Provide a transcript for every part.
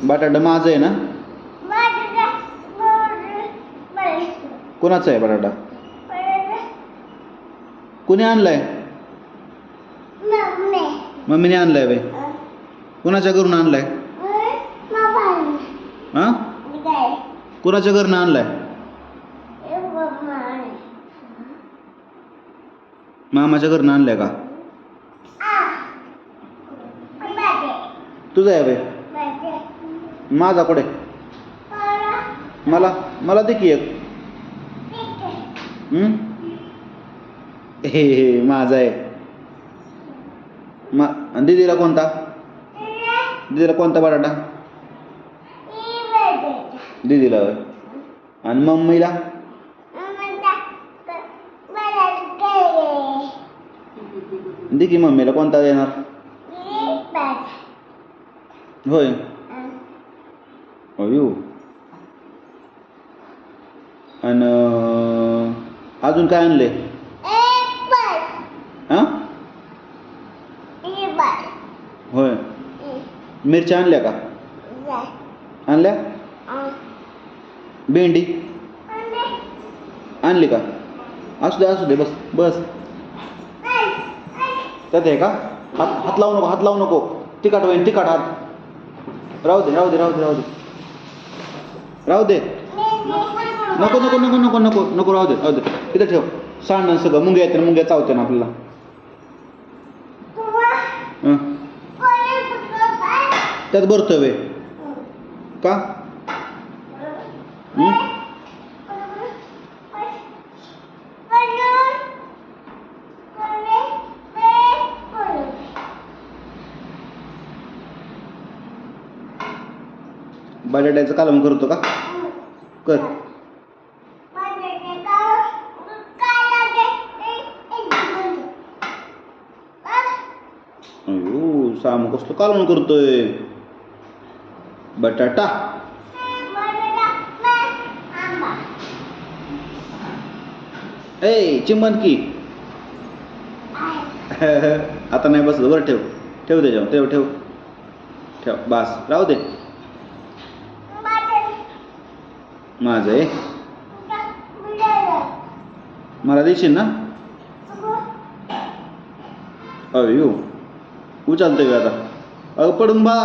बटाटा माझं आहे ना? कोणाचा आहे बटाटा? कुणी आणलाय? मम्मीने आणलाय बाई. कुणाच्या घरून आणलाय? हा? कुणाच्या घरनं आणलाय? मामाच्या घरनं आणलाय का? तुझा आहे बाई. माझा कुठे? मला मला दे की एक. हे हे माझा आहे. दीदीला कोणता? दीदीला कोणता बटाटा? दीदीला होय. आणि मम्मीला? दे की मम्मीला कोणता देणार? होय. अयो. आणि अजून काय आणले? हा? होय. मिरच्या आणल्या का? आणल्या? भेंडी आणली का? असू दे बस बस. त्यात आहे का? हात लावू नको. तिखट होईन तिखट हात. राहू दे नको राहू दे. इथं ठेव. सांड सगळं मुंग्या येते, मुंग्या चावते ना आपल्याला. त्यात भरतोय वे का? बटाट्याचं कालवण करतो का? कर. अयो सामू कसलं कालवण करतोय. बटाटा ए चिमणकी. आता नाही बसलं. बरं ठेव त्याच्यावर. ठेव बस. राहू दे. माझं आहे. मला देशील ना? अयो उचलतोय आता. पडून बा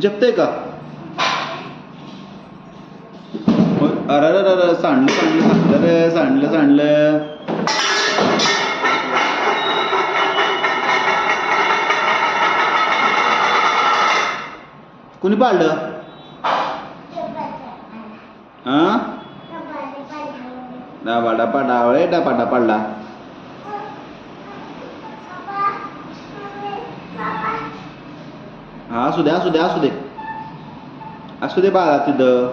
जपतंय का? अरे सांडलं. कुणी पाळलं? हा? डाबाडा पडला. हा असू दे बाळा तिथं.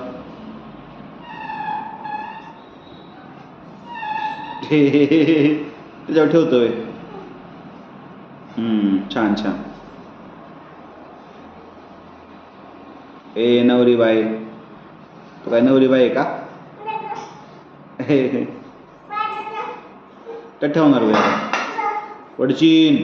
त्याच्यावर ठेवतोय. छान. ए नवरी बाई. तू काय नवरी बाई आहे का? हे तर ठेवणार बाई. पडचीन.